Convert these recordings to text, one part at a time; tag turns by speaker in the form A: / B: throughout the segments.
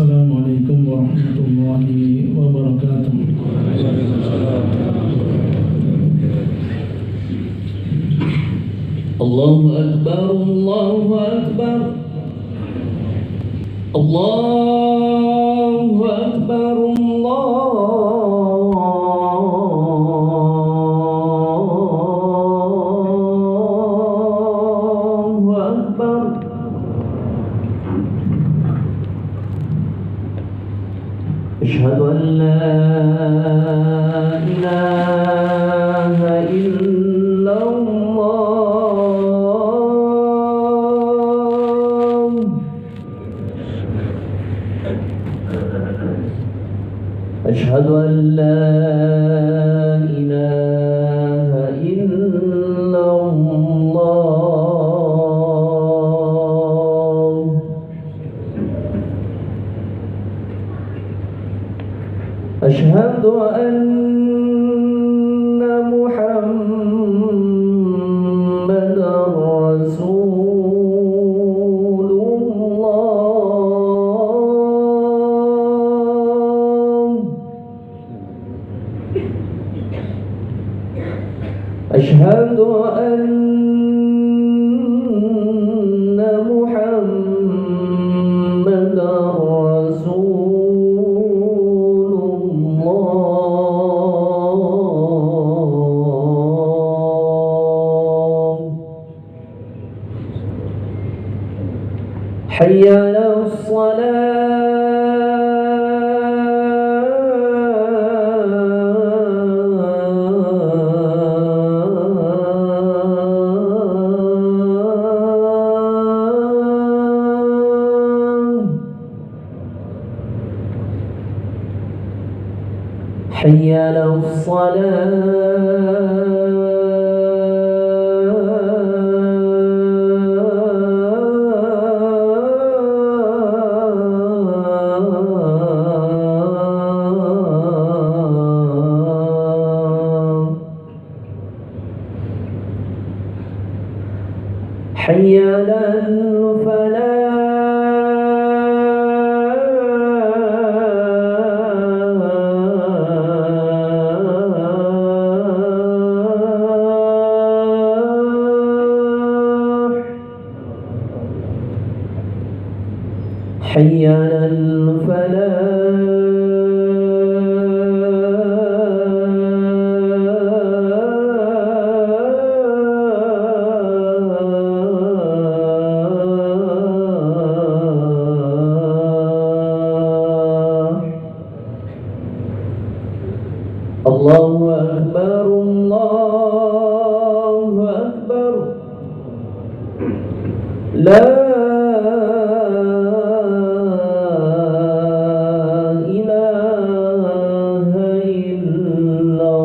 A: Assalamualaikum warahmatullahi wabarakatuh. Allahu Akbar, Allahu Akbar, Allahu Akbar, Allahu Akbar. Asyhadu an la ilaha illallah. Asyhadu an la ilaha illallah. Asyhadu anna Muhammadar Rasulullah. Asyhadu anna Muhammadar Rasulullah. Hayya 'alas salah. Hayya 'alas حي على الفلاح حي على Allahu Akbar, Allahu Akbar. La ilaha illallah.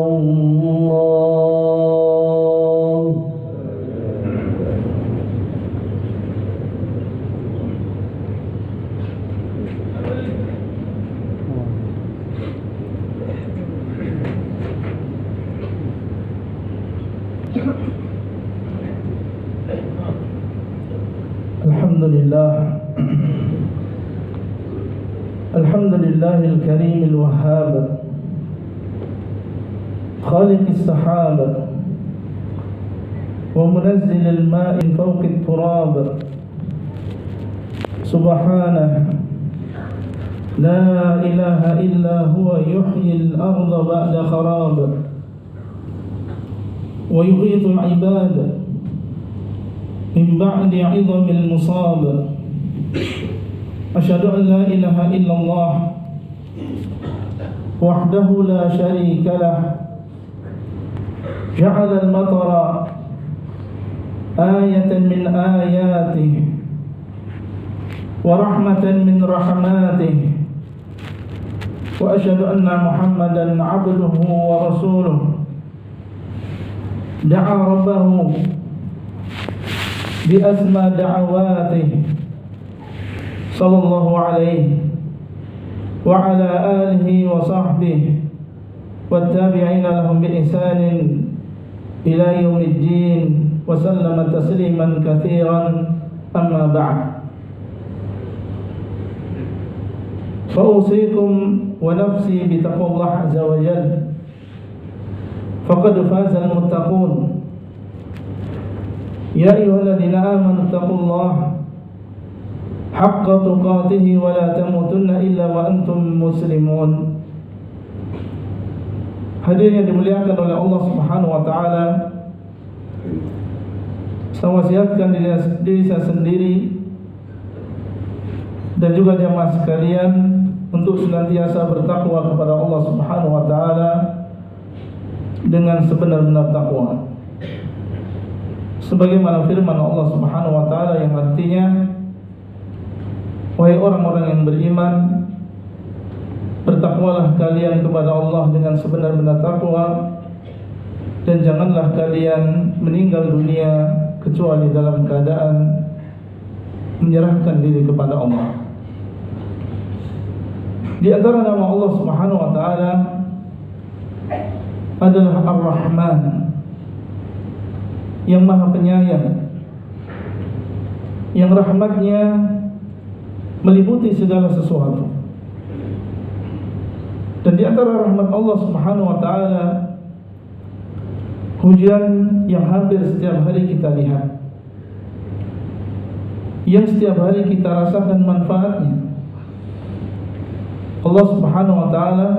A: Alhamdulillah al-karim al-wahhab khaliq as-sahab wa munazzil al-ma'i fawq at-turab subhanahu la ilaha illa huwa yuhyi al-ardha ba'da kharab wa yughithu al-'ibad min ba'di 'idham al-musab. Asyhadu an la ilaha illallah wahdahu la syarika lah ja'ala al-matara ayatan min ayatihi wa rahmatan min rahmatihi wa asyhadu anna Muhammadan 'abduhu wa rasuluhu da'a rabbahu bi asma da'awatihi sallallahu alaihi wa ala alihi wa sahbihi wattabi'ina lahum bi ihsanin ila yaumiddin wa sallama tasliman katsiran amma ba'd. فأوصيكم ونفسي بتقوى الله عز وجل فقد فاز المتقون يا أيها الذين آمنوا اتقوا الله حق تقاته ولا تموتن إلا وأنتم مسلمون. Hadirin yang dimuliakan oleh Allah Subhanahu wa taala, saya wasiatkan diri saya sendiri dan juga jamaah sekalian untuk senantiasa bertakwa kepada Allah Subhanahu wa taala dengan sebenar-benar takwa. Sebagaimana firman Allah Subhanahu wa taala yang artinya, wahai orang-orang yang beriman, bertakwalah kalian kepada Allah dengan sebenar-benar takwa, dan janganlah kalian meninggal dunia kecuali dalam keadaan menyerahkan diri kepada Allah. Di antara nama Allah Subhanahu wa taala adalah Ar-Rahman, yang Maha Penyayang, yang rahmatnya meliputi segala sesuatu. Dan di antara rahmat Allah Subhanahu wa taala, hujan yang hampir setiap hari kita lihat, yang setiap hari kita rasakan manfaatnya. Allah Subhanahu wa taala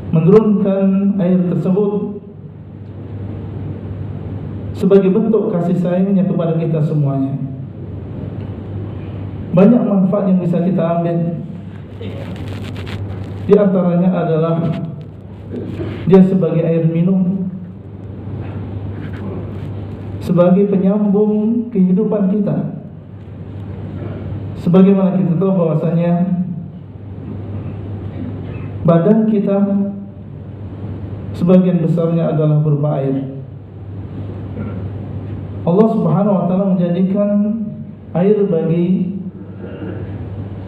A: menurunkan air tersebut sebagai bentuk kasih sayangnya kepada kita semuanya. Banyak manfaat yang bisa kita ambil. Di antaranya adalah dia sebagai air minum, sebagai penyambung kehidupan kita. Sebagaimana kita tahu bahwasanya badan kita sebagian besarnya adalah berupa air. Allah Subhanahu wa taala menjadikan air bagi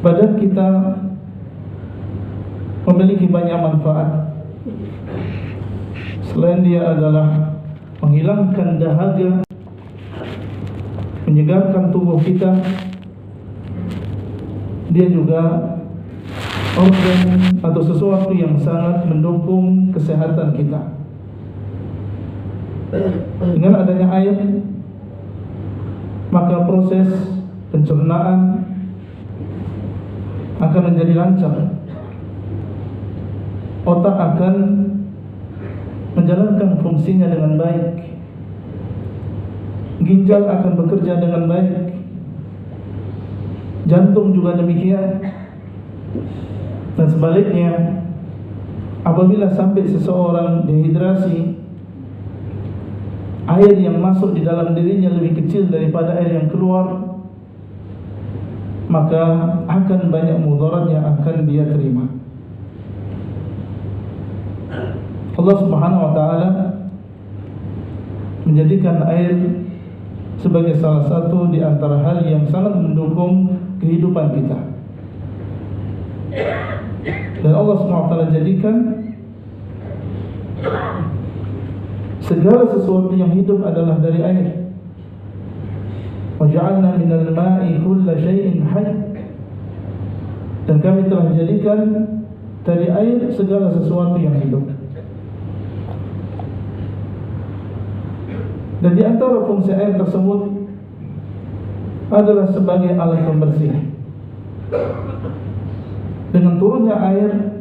A: badan kita memiliki banyak manfaat. Selain dia adalah menghilangkan dahaga, menyegarkan tubuh kita, dia juga organ atau sesuatu yang sangat mendukung kesehatan kita. Dengan adanya air, maka proses pencernaan akan menjadi lancar. Otak akan menjalankan fungsinya dengan baik. Ginjal akan bekerja dengan baik. Jantung juga demikian. Dan sebaliknya, apabila sampai seseorang dehidrasi, air yang masuk di dalam dirinya lebih kecil daripada air yang keluar, maka akan banyak mudarat yang akan dia terima. Allah Subhanahu wa taala menjadikan air sebagai salah satu di antara hal yang sangat mendukung kehidupan kita. Dan Allah Subhanahu wa taala jadikan segala sesuatu yang hidup adalah dari air. Wa ja'alna minal ma'i kulla syai'in hayy. Dan kami telah jadikan dari air segala sesuatu yang hidup. Dan di antara fungsi air tersebut adalah sebagai alat pembersih. Dengan turunnya air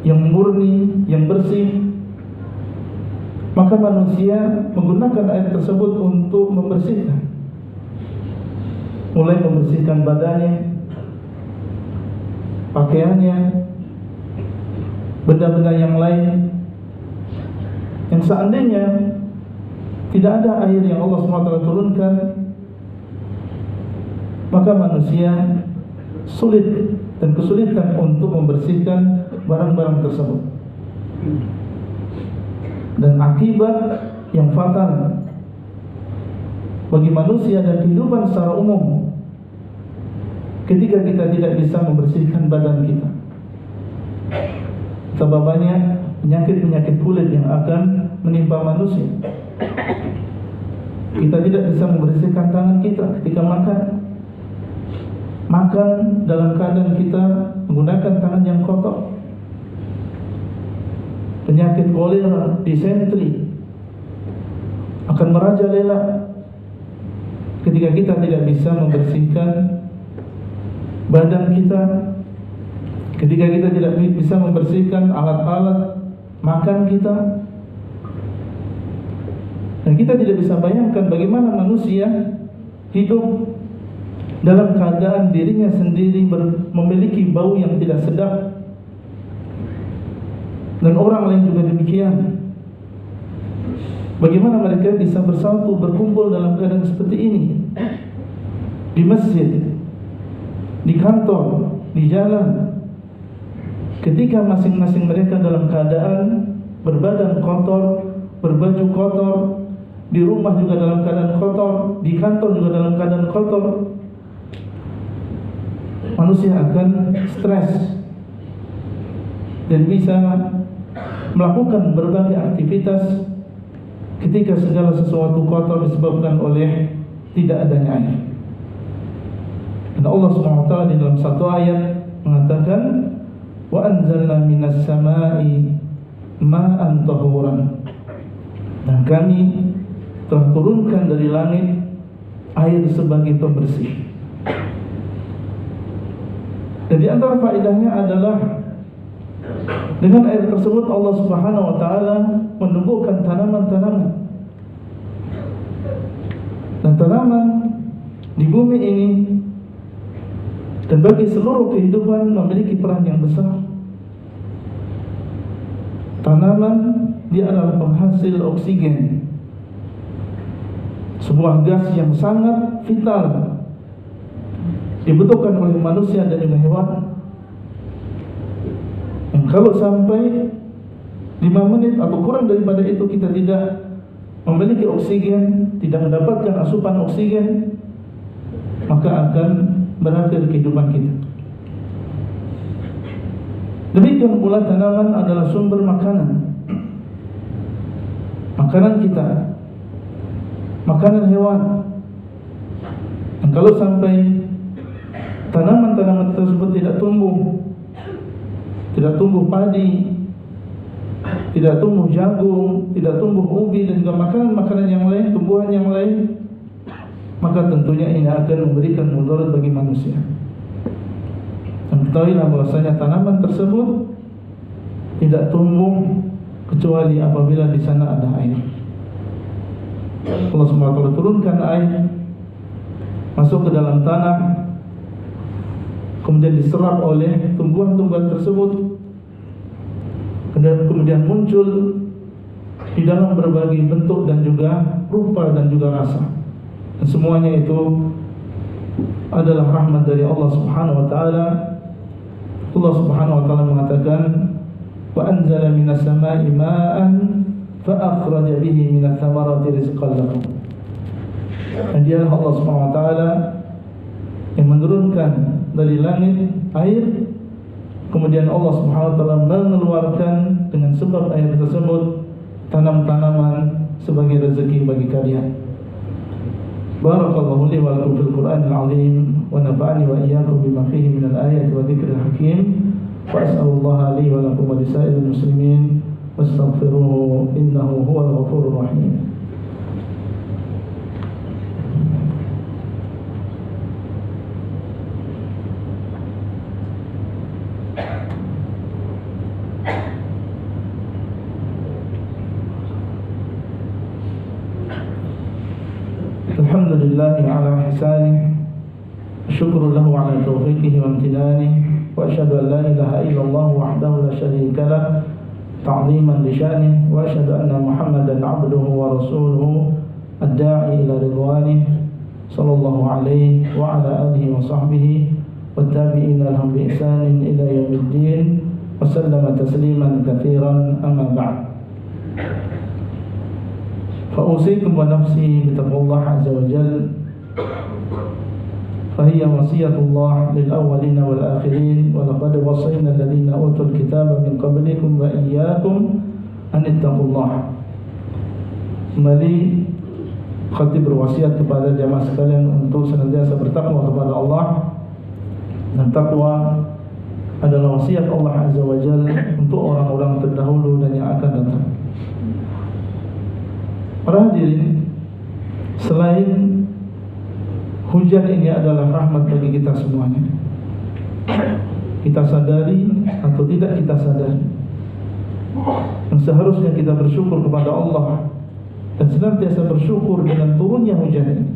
A: yang murni, yang bersih, maka manusia menggunakan air tersebut untuk membersihkan. Mulai membersihkan badannya, pakaiannya, benda-benda yang lain. Yang seandainya tidak ada air yang Allah SWT turunkan, maka manusia sulit dan kesulitan untuk membersihkan barang-barang tersebut. Dan akibat yang fatal bagi manusia dan kehidupan secara umum ketika kita tidak bisa membersihkan badan kita. Sebabnya penyakit-penyakit kulit yang akan menimpa manusia. Kita tidak bisa membersihkan tangan kita ketika makan, makan dalam keadaan kita menggunakan tangan yang kotor. Penyakit kolera, disentri akan merajalela ketika kita tidak bisa membersihkan badan kita, ketika kita tidak bisa membersihkan alat-alat makan kita. Dan kita tidak bisa bayangkan bagaimana manusia hidup dalam keadaan dirinya sendiri memiliki bau yang tidak sedap, dan orang lain juga demikian. Bagaimana mereka bisa bersatu, berkumpul dalam keadaan seperti ini, di masjid, di kantor, di jalan, ketika masing-masing mereka dalam keadaan berbadan kotor, berbaju kotor, di rumah juga dalam keadaan kotor, di kantor juga dalam keadaan kotor. Manusia akan stres dan bisa melakukan berbagai aktivitas ketika segala sesuatu kotor disebabkan oleh tidak adanya air. Dan Allah Subhanahu wa taala di dalam satu ayat mengatakan, wa anzalna minas samai ma'an tahuran. Dan kami telah turunkan dari langit air sebagai pembersih. Dan di antara faedahnya adalah dengan air tersebut Allah Subhanahu wa taala menumbuhkan tanaman-tanaman. Dan tanaman di bumi ini dan bagi seluruh kehidupan memiliki peran yang besar. Tanaman dia adalah penghasil oksigen, sebuah gas yang sangat vital dibutuhkan oleh manusia dan juga hewan. Yang kalau sampai 5 menit atau kurang daripada itu kita tidak memiliki oksigen, tidak mendapatkan asupan oksigen, maka akan berakhir kehidupan kita. Demikian pula tanaman adalah sumber makanan. Makanan kita, makanan hewan. Dan kalau sampai tanaman-tanaman tersebut tidak tumbuh padi, tidak tumbuh jagung, tidak tumbuh ubi dan juga makanan-makanan yang lain, tumbuhan yang lain, maka tentunya ini akan memberikan mudarat bagi manusia. Dan ketahuilah bahwasanya tanaman tersebut tidak tumbuh kecuali apabila di sana ada air. Allah SWT turunkan air masuk ke dalam tanah, kemudian diserap oleh tumbuhan-tumbuhan tersebut, kemudian muncul di dalam berbagai bentuk dan juga rupa dan juga rasa. Dan semuanya itu adalah rahmat dari Allah Subhanahu wa taala. Allah Subhanahu wa taala mengatakan, wa anzala minas samai ma'an fa akhraja bihi minats thamarati rizqan lakum. Dan dialah Allah Subhanahu wa taala yang menurunkan dari langit air, kemudian Allah Subhanahu wa taala mengeluarkan dengan sebab air tersebut tanam-tanaman sebagai rezeki bagi kalian. Barakallahu li wa lakum fil Qur'anil 'azim wa nafa'ani wa iyyakum bima fihi minal ayati wa dzikril hakim. Wa as'alullaha li wa lakum wa lisa'iril muslimin wastaghfiruhu innahu huwal ghafurur rahim. Alhamdulillahi ala ihsanih, syukur lahu ala taufiqihi wa amtinanih, wa asyhadu an la ilaha illallah wahdahu la syarika lah ta'ziman li sya'nih, wa asyhadu anna Muhammadan 'abduhu wa rasuluhu ad-da'i ila ridwanih sallallahu alaihi wa ala alihi wa sahbihi wa tabi'ina lahum bi ihsanin ila yaumiddin wa sallama tasliman katsiran, amma ba'd. فأوصيكم ونفسي بتقوى الله عز وجل، فهي وصية الله للأولين والآخرين، ولقد وصينا الذين أوتوا الكتاب من قبلكم وإياكم أن اتقوا الله. Kembali Khatib berwasiat kepada jamaah sekalian untuk senantiasa bertakwa kepada Allah Dan takwa adalah wasiat Allah Azza wa Jalla untuk orang-orang terdahulu dan yang akan datang. Para hadirin, selain hujan ini adalah rahmat bagi kita semuanya, kita sadari atau tidak kita sadari, yang seharusnya kita bersyukur kepada Allah dan senantiasa bersyukur dengan turunnya hujan ini.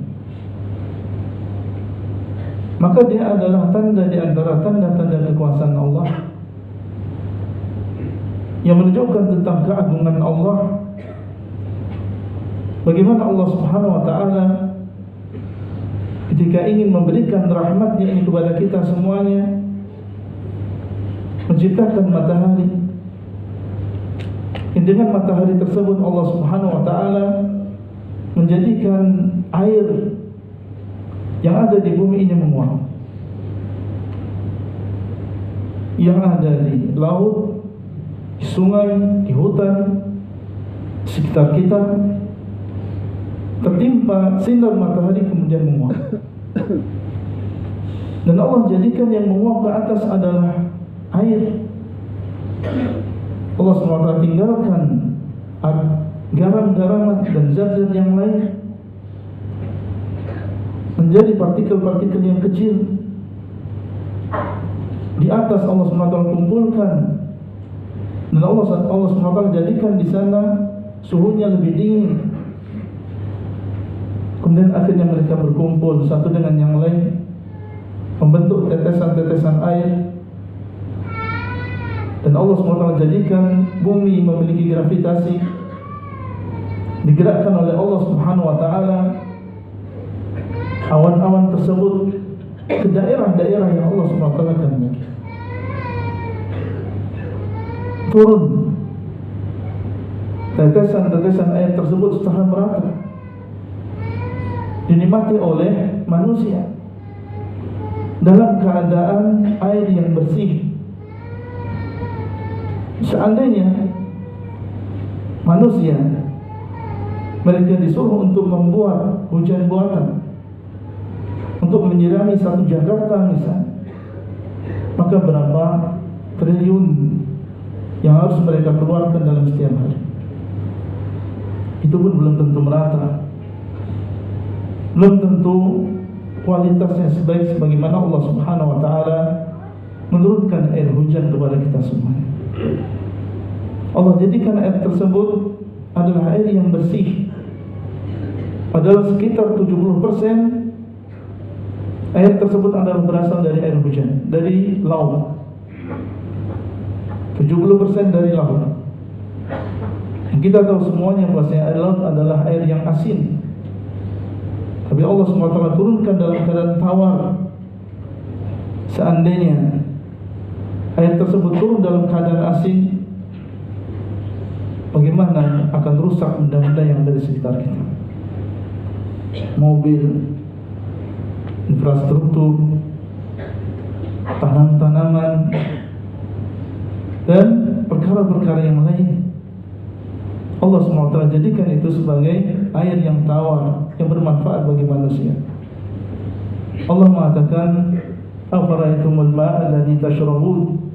A: Maka dia adalah tanda di antara tanda-tanda kekuasaan Allah yang menunjukkan tentang keagungan Allah. Bagaimana Allah Subhanahu wa ta'ala ketika ingin memberikan rahmatnya ini kepada kita semuanya, menciptakan matahari. Dan dengan matahari tersebut Allah Subhanahu wa ta'ala menjadikan air yang ada di bumi ini menguap, yang ada di laut, di sungai, di hutan sekitar kita, tertimpa sinar matahari kemudian menguap. Dan Allah jadikan yang menguap ke atas adalah air. Allah SWT tinggalkan garam-garam dan zat-zat yang lain menjadi partikel-partikel yang kecil. Di atas Allah SWT kumpulkan, dan Allah SWT jadikan di sana suhunya lebih dingin. Kemudian akhirnya mereka berkumpul satu dengan yang lain, membentuk tetesan-tetesan air. Dan Allah SWT jadikan bumi memiliki gravitasi, digerakkan oleh Allah Subhanahu wa ta'ala awan-awan tersebut ke daerah-daerah yang Allah SWT kehendaki. Turun tetesan-tetesan air tersebut secara merata, dinikmati oleh manusia dalam keadaan air yang bersih. Seandainya manusia mereka disuruh untuk membuat hujan buatan untuk menyirami satu Jakarta misalnya, maka berapa triliun yang harus mereka keluarkan dalam setiap hari. Itu pun belum tentu merata, belum tentu kualitasnya sebaik sebagaimana Allah Subhanahu wa ta'ala menurunkan air hujan kepada kita semuanya. Allah jadikan air tersebut adalah air yang bersih. Padahal sekitar 70% air tersebut adalah berasal dari air hujan, dari laut. 70% dari laut. Kita tahu semuanya bahwasanya air laut adalah air yang asin. Tapi Allah SWT turunkan dalam keadaan tawar. Seandainya air tersebut turun dalam keadaan asin, bagaimana akan rusak benda-benda yang ada di sekitar kita? Mobil, infrastruktur, tanam-tanaman, dan perkara-perkara yang lain. Allah SWT jadikan itu sebagai air yang tawar, yang bermanfaat bagi manusia. Allah mengatakan, "Afara'aytumul ma'a alladhi tashrabun?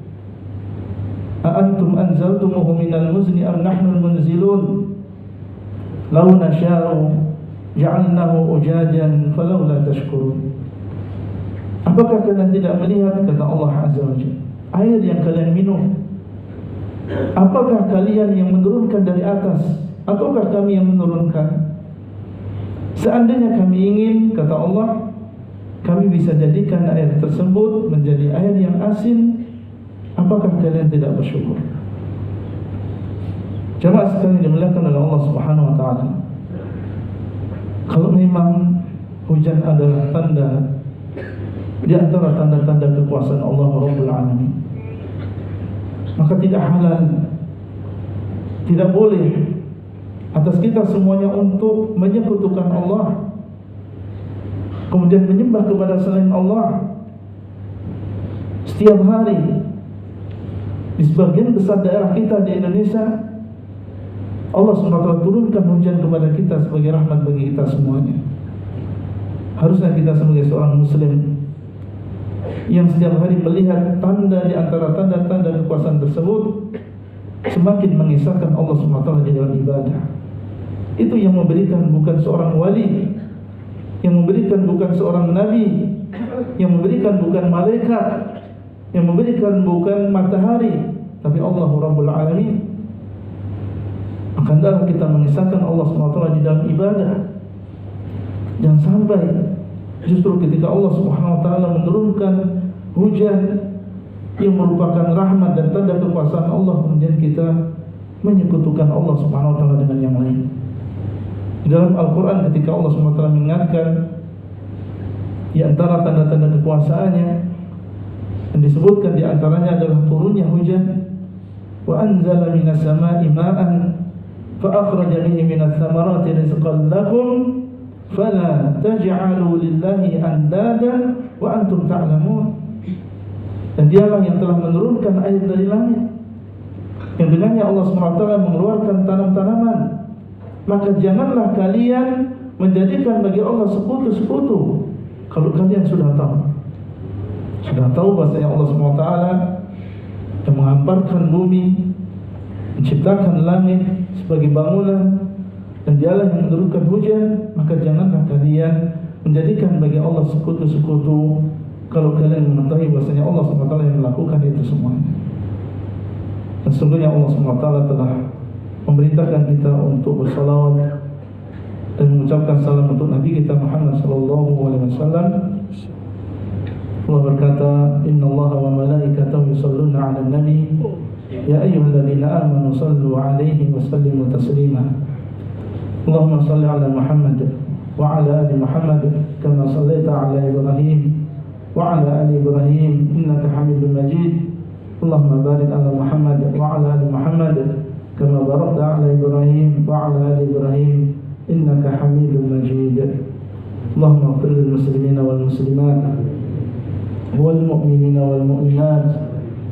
A: A'antum anzaltumuhu minal muzni am nahnul munzilun? Law nasha'u ja'alnahu ujajan falawla tashkurun." Apakah kalian tidak melihat, kata Allah Azza wa Jalla, air yang kalian minum? Apakah kalian yang menurunkan dari atas, ataukah kami yang menurunkan? Seandainya kami ingin, kata Allah, kami bisa jadikan air tersebut menjadi air yang asin. Apakah kalian tidak bersyukur? Jemaah sekalian dimuliakan oleh Allah Subhanahu wa ta'ala, kalau memang hujan adalah tanda di antara tanda-tanda kekuasaan Allah Rabbul Alamin, maka tidak halal, tidak boleh atas kita semuanya untuk menyekutukan Allah, kemudian menyembah kepada selain Allah. Setiap hari di sebagian besar daerah kita di Indonesia, Allah SWT turunkan hujan kepada kita sebagai rahmat bagi kita semuanya. Harusnya kita sebagai seorang muslim yang setiap hari melihat tanda di antara tanda-tanda kekuasaan tersebut, semakin mengisahkan Allah SWT di dalam ibadah. Itu yang memberikan bukan seorang wali, yang memberikan bukan seorang nabi, yang memberikan bukan malaikat, yang memberikan bukan matahari, tapi Allah Rabbul Alamin. Maka hendaklah kita mengisahkan Allah SWT di dalam ibadah. Jangan sampai justru ketika Allah SWT menurunkan hujan yang merupakan rahmat dan tanda kekuasaan Allah, kemudian kita menyekutukan Allah SWT dengan yang lain. Di dalam Al-Quran ketika Allah SWT mengingatkan di antara tanda-tanda kekuasaannya, dan disebutkan di antaranya adalah turunnya hujan. Wa anzala minas sama'i ma'an fa akhraja bihi minats thamarati rizqan lakum fala taj'alu lillahi andadan wa antum ta'lamun. Dan dialah yang telah menurunkan air dari langit, yang dengannya Allah SWT mengeluarkan tanam-tanaman. Maka janganlah kalian menjadikan bagi Allah sekutu-sekutu kalau kalian sudah tahu bahwasanya Allah SWT yang menghamparkan bumi, menciptakan langit sebagai bangunan, dan dialah yang menurunkan hujan. Maka janganlah kalian menjadikan bagi Allah sekutu-sekutu kalau kalian mengetahui bahwasanya Allah SWT yang melakukan itu semuanya. Dan sesungguhnya Allah SWT telah memerintahkan kita untuk bersalawat dan mengucapkan salam untuk Nabi kita Muhammad SAW. Allah berkata, Inna Allah wa malaikatahu yusalluna 'alan nabi ya ayyuhalladzina amanu sallu 'alaihi wa sallimu taslima. Allahumma salli 'ala Muhammad wa 'ala ali Muhammad kama shallaita 'ala Ibrahim wa 'ala ali Ibrahim innaka Hamidum Majid. Allahumma barik 'ala Muhammad wa 'ala ali Muhammad kama barakta 'ala Ibrahim wa 'ala ali Ibrahim innaka Hamidum Majid. Allahumma ighfir lil muslimina wal muslimat والمؤمنين والمؤمنات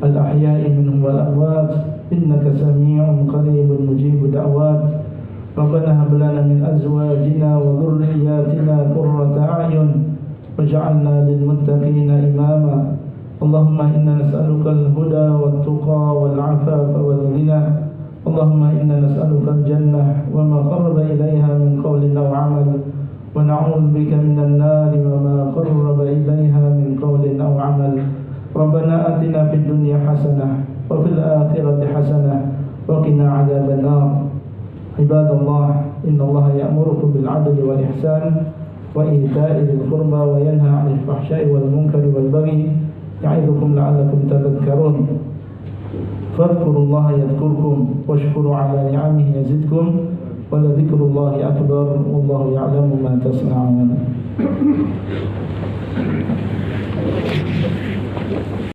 A: الأحياء منهم والأموات إنك سميع قريب مجيب دعوات. ربنا هب لنا من أزواجنا وذرياتنا قرة أعين واجعلنا للمتقين إماما. اللهم إنا نسألك الهدى والتقى والعفاف والغنى. اللهم إنا نسألك الجنة وما قرب إليها من قول أو عمل، ونعوذ بك من النار وما قرب إليها من قول أو عمل. ربنا آتنا في الدنيا حسنة وفي الآخرة حسنة وقنا عذاب النار. عباد الله، إن الله يأمركم بالعدل والإحسان وإيتاء ذي القربى وينهى عن الفحشاء والمنكر والبغي يعظكم لعلكم تذكرون. فاذكروا الله يذكركم واشكروا على نعمه يزدكم ولذكر الله أكبر والله يعلم ما تصنعون.